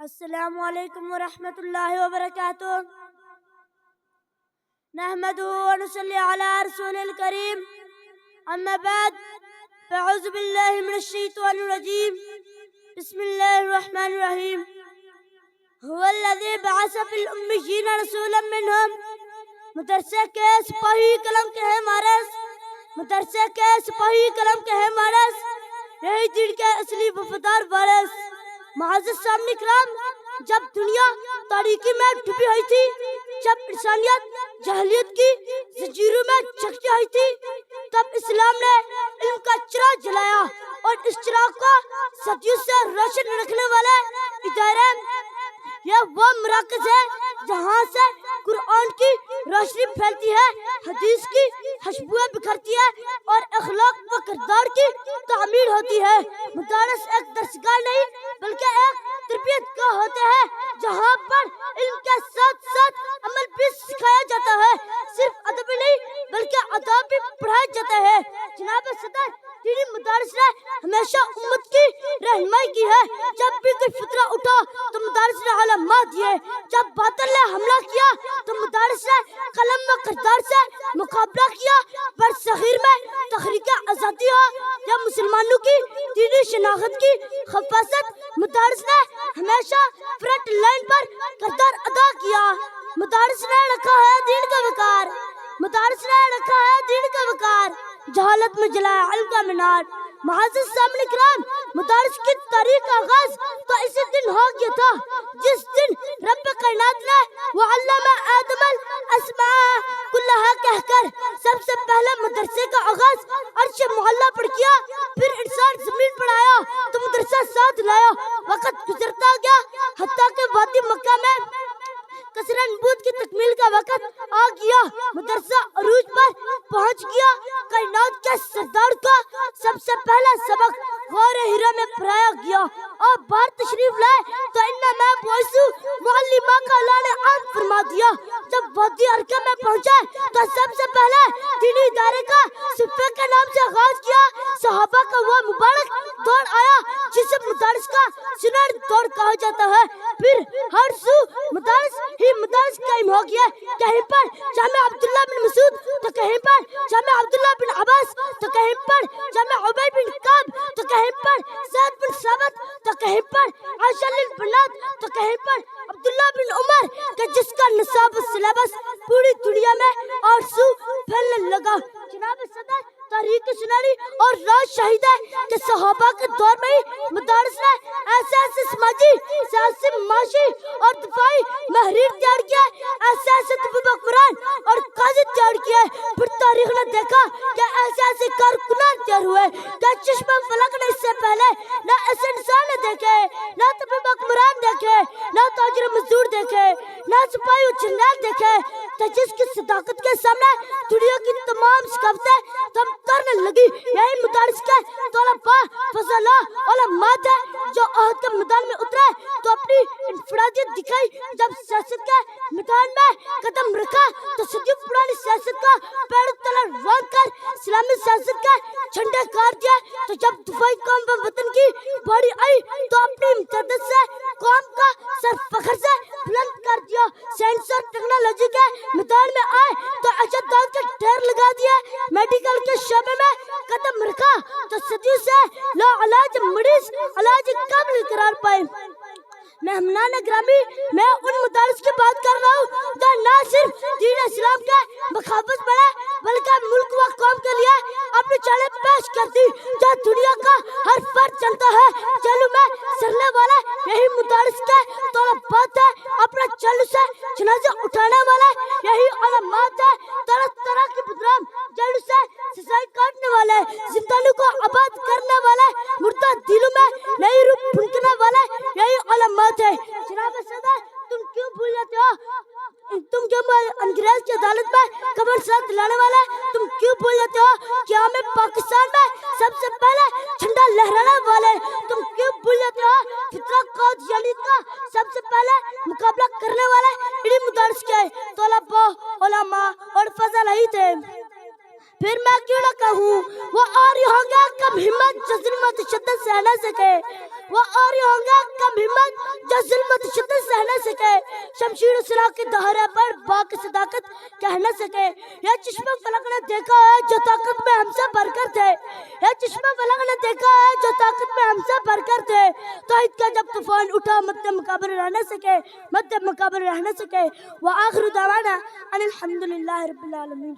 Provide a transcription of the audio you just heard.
السلام علیکم ورحمۃ اللہ وبرکاتہ نحمده ونصلي على رسول الكريم اما بعد فاعوذ باللہ من الشیطان الرجیم بسم اللہ الرحمن الرحیم هو الذی بعث فی الامیین رسولا منہم مدرسے کے سپاہی قلم کے ہیں مارس مدرسے کے سپاہی قلم کے ہیں مارس یہی دین کے اصلی وفادار وارث معزز سامنے کرام، جب دنیا تاریکی میں ڈوبی ہوئی تھی، جب انسانیت جہلیت کی زنجیروں میں جکڑی ہوئی تھی، تب اسلام نے علم کا چراغ جلایا اور اس چراغ کو صدیوں سے روشن رکھنے والے ادارے یہ وہ مراکز ہے جہاں سے قرآن کی روشنی پھیلتی ہے، حدیث کی خوشبوئیں بکھرتی ہے اور اخلاق و کردار کی تعمیر ہوتی ہے۔ مدارس ایک درسگاہ نہیں بلکہ ایک تربیت گاہ ہوتے ہیں جہاں پر علم کے ساتھ ساتھ عمل بھی سکھایا جاتا ہے، صرف ادب نہیں بلکہ آداب بھی پڑھائے جاتے ہیں۔ جناب صدر، دینی مدارس نے ہمیشہ امت کی رہنمائی کی ہے۔ جب بھی کوئی فتنہ اٹھا تو مدارس نے علامات دیے، جب باطل نے حملہ کیا تو مدارس نے قلم و کردار سے مقابلہ کیا۔ برصغیر میں تحریک آزادی ہو یا مسلمانوں کی دینی شناخت کی حفاظت، مدارس نے ہمیشہ فرنٹ لائن پر کردار ادا کیا۔ مدارس نے رکھا ہے دین کا وقار، مدارس نے رکھا ہے دین کا وقار، جہالت میں جلایا علم کا مینار۔ معزز سامنے کرام، مدارس کی تاریخ کا آغاز تو اسی دن ہو گیا تھا جس دن رب کائنات نے وعلم آدم الاسماء کلھا کہہ کر سب سے پہلے مدرسے کا آغاز عرش معلیٰ پر کیا، پھر انسان زمین پر آیا تو مدرسہ ساتھ لایا۔ وقت گزرتا گیا حتیٰ کہ وادی مکہ میں قصر نبوت کی تکمیل کا وقت آ گیا، مدرسہ عروج پر پہنچ گیا۔ کائنات کے سردار کو سب سے پہلا سبق غار حرا میں پڑھایا گیا اور باہر تشریف لائے تو انما بعثوا معلما کا اعلان عام فرما دیا۔ جب وادی ارقم میں پہنچے تو سب سے پہلے دینی ادارے کا صفے کے نام سے آغاز کیا۔ صحابہ کا وہ مبارک دور آیا جسے مدارس کا سنہری دور کہا جاتا ہے، پھر ہر سو مدارس ہی مدارس قائم ہو گیا، کہیں پر جامع عبداللہ بن مسعود تو کہیں پر جامع عبداللہ بن عباس تو کہیں پر جامع عبید بن کعب تو کہیں پر زید بن ثابت تو کہیں پر عائشہ للبنات تو کہیں پر عبداللہ بن عمر کہ جس کا نصاب و سلیبس پوری دنیا میں اور سو پھیلنے لگا۔ جناب صدر، تاریخ سنہری اور راز شہید ہے کہ صحابہ کے دور میں ہی مدارس نے ایسے سماجی، سیاسی، معاشی اور دفاعی محریر تیار کیا، ایسے طبیب قرآن اور قاضی تیار کیے۔ پھر تاریخ نے دیکھا کہ ایسے کارکنان تیار ہوئے کہ چشمہ فلک نے اس سے پہلے نہ ایسے انسان نے دیکھے، نہ طبیب قرآن دیکھے، نہ تاجر مزدور دیکھے، نہ سپاہی و جنرل دیکھے، کہ جس کی صداقت کے سامنے دنیا کی تمام ثقافتیں تھم کرنے لگی۔ یہی مدارس کے طلباء فضلاء علماء تھے جو عہد کے میدان میں اترے تو اپنی انفرادیت دکھائی، جب سیاست کے میدان میں قدم رکھا تو صدیوں پرانی سیاست کا پیر تلے رونق کر اسلامی سیاست کے جھنڈے گاڑ دیا، تو جب دفاعی قوم و وطن کی باری آئی تو اپنی امتیازات سے قوم کا سر فخر سے بلند کر دیا۔ سائنس اور ٹیکنالوجی کے میدان میں آئے تو اجداد کے ڈھیر لگا دیا، میڈیکل کے شعبے میں قدم رکھا تو صدیوں سے لا علاج مریض علاج قابل قرار پائے۔ مہمانان گرامی، میں ان مدارس کی بات کر رہا ہوں جو نہ صرف دین اسلام کے مخافظ بنے بلکہ ملک و قوم کے لیے اپنی جانیں پیش کر دی، جو دنیا کا ہر فرد جانتا ہے۔ جیلوں میں سڑنے والے یہی مدارس کے طلباء تھے، اپنے جیلوں سے جنازے اٹھانے والے یہی علماء تھے، طرح طرح کی بدنام جیلوں سے سزائیں کاٹنے والے، زندانوں کو آباد کرنے والے، مردہ دلوں میں نئی روح پھونکنے والے یہی علماء تھے۔ جناب صدر، تم کیوں بھول جاتے ہو؟ تم کیوں انگریز کی عدالت میں قبر ساتھ لانے والے تم کیوں بھول جاتے ہو کہ ہمیں پاکستان میں سب سے پہلے جھنڈا لہرانے والے تم کیوں بھول جاتے ہو؟ فطرہ قادیانیت کا سب سے پہلے مقابلہ کرنے والے انہی مدارس کے طلباء، علماء اور فضلاء ہی تھے۔ پھر میں کیوں نہ کہوں وہ اور ہی ہوں گے کم ہمت جو ظلم و تشدد سہ نہ سکے، وہ اور ہی ہوں گے کم ہمت جو جو ظلمت شدت سہ نہ سکے، شمشیر و سلاح کے دہرے پر باق صداقت کہہ نہ سکے۔ یہ چشمہ فلک نے دیکھا ہے جو طاقت میں ہم سے بڑھ کر تھے، یہ چشمہ فلک نے دیکھا ہے جو طاقت میں ہم سے بڑھ کر تھے۔ توحید کا جب طوفان اٹھا مد مقابل رہ نہ سکے، مد مقابل رہ نہ سکے۔ وآخر دعوانا ان الحمدللہ رب العالمین۔